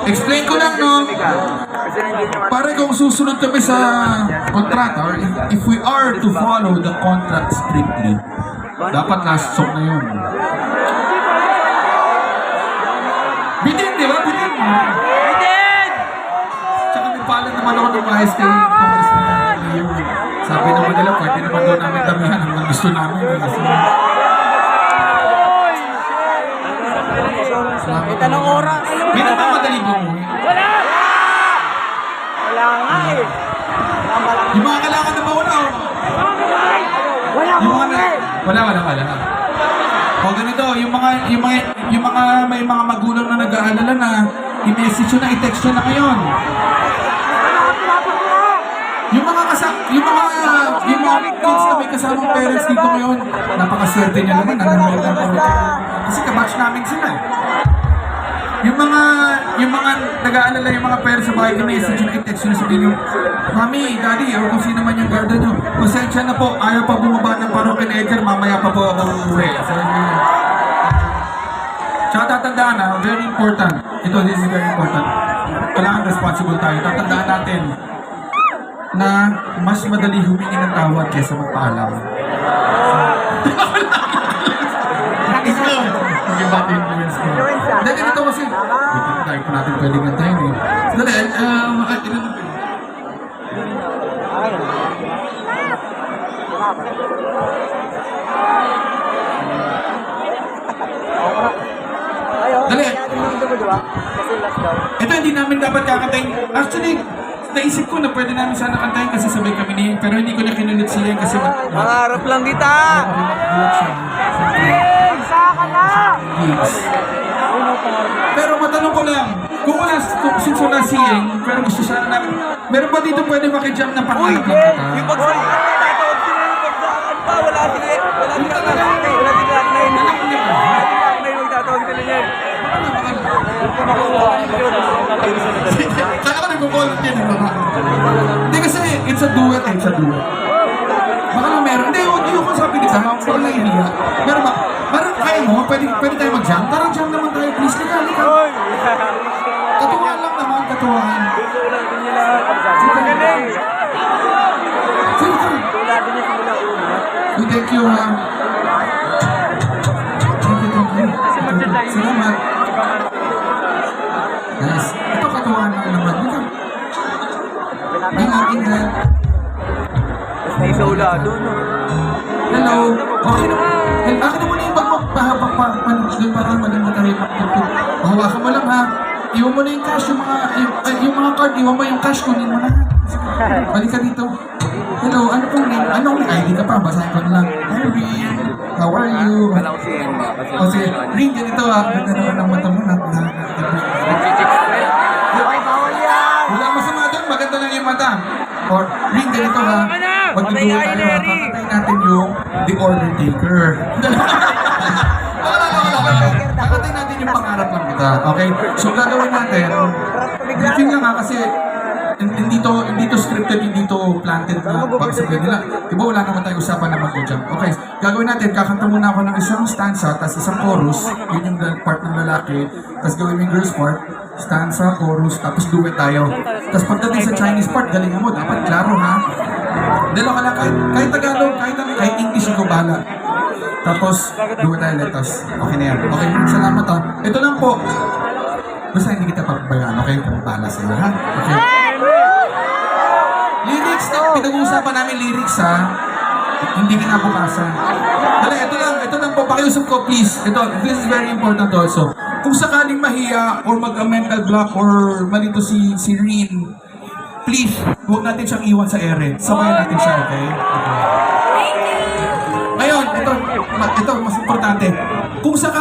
Explain ko lang, no? Pare, kung susunod kami sa kontrata, or if we are to follow the contract strictly, dapat last song na yun. Bitin, di ba? Bitin! Bitin! Tsaka may palan naman ako ng mga SK Congressman na yun. Sabi naman nila, pwede naman daw namin damihan hanggang gusto namin. May tanong oras. May nagmamadali ba mo? Wala! Wala nga eh. Yung mga kailangan na mauna, oh. Wala Yung nga mga eh. wala. O ganito, yung mga may mga magulang na nag-aalala na i-message yun na, i-text yun na ngayon. Yung mga kids na may kasamang parents dito ngayon, napakaswerte niya naman, kasi kabatch namin sila. Yung mga nag-aalala, yung mga parents sa bahay, i-message yun, i-text yun, sabihin nyo, Mami, Daddy, o kung sino man yung guardian nyo, pasensya na po, ayaw pa bumaba ng parokin Edgar, mamaya pa po ako uuwi. Tsaka tatandaan na, very important. This is very important. Kailangan responsible tayo. Tatandaan natin na mas madali humingi ng tawad kaysa magpaalam. Mag-iba influence ko. Dahil ganito kasi, dito tayo po natin pwede gantayin eh. Dali, ilan na Dali. Ito hindi namin dapat kakantayin. Actually, naisip ko na pwede namin sana kantayin kasi sabay kami ni Yeng, pero hindi ko na kinunod si Yeng kasi Mangarap lang kita! Yeng! Saka na! Pero matanong ko lang, kung since wala si Yeng, pero gusto sana namin, meron ba dito pwede makijam ng pangarap lang kita? Yung pagsakan na, tatawag sila yung pagsakan pa, wala sila magtatawag sila yan. Kaya ka nag-volunteer din naman. Hindi kasi, it's a duet. Baka lang meron. Hindi, yung kung sabi nito, wala lang iniya. Pero ba, parang kaya mo, pwede tayo mag-jam? Tarang jam naman tayo, please. Halika. Katuwaan lang naman, katuwaan. Thank you, ha. Salamat. Yes. Ito katuwaan lang naman. Ingat. May sola doon. Hello. Okay naman. Akin naman yung bag mo. Parang maganda tayo. Hawakan mo lang, ha. Iwan mo na yung cash, yung mga card. Iwan mo yung cash, kunin mo na. Balik ka dito. Hello, ano pong name? Anong ID ka pa? Basahin ko na lang. Hi, Rin. How are you? O sige, Rin, ganito ha. Ganda naman ang mata mo. Wala masama doon. Maganda lang yung mata. Or, Rin, ganito ha. Magduduwa tayo ha. Kakatayin natin yung The Order Taker. Kakatayin natin yung pangarap lang kita. Okay? So, gagawin natin. Briefing lang ha kasi hindi to scripted, hindi to planted na pagsabihin nila. Diba wala naman tayo usapan na mag-jump. Okay, gagawin natin, kakanta muna ako ng isang stanza, tapos isang chorus, yun yung part ng lalaki, tapos gawin yung girls part, stanza, chorus, tapos duet tayo. Tapos pagdating sa Chinese part, galingan mo, dapat klaro ha. Dalo ka lang, kahit Tagalog, kahit English, ikaw bahala. Tapos, duet tayo, letos. Okay na yan. Okay, salamat ha. Ito lang po. Basta hindi kita pagbayaan, okay? Kung bahala sila ha. Okay. Lyrics na, pinag-uusapan namin lyrics ha. Hindi kinabukasan. Dali, ito lang po, pakiusap ko please. This is very important also. Kung sakaling mahiya or mag-mental block or malito si Rin, please, huwag natin siyang iwan sa ere. Sabayan natin siya, okay? Ngayon, ito mas importante. Kung sakaling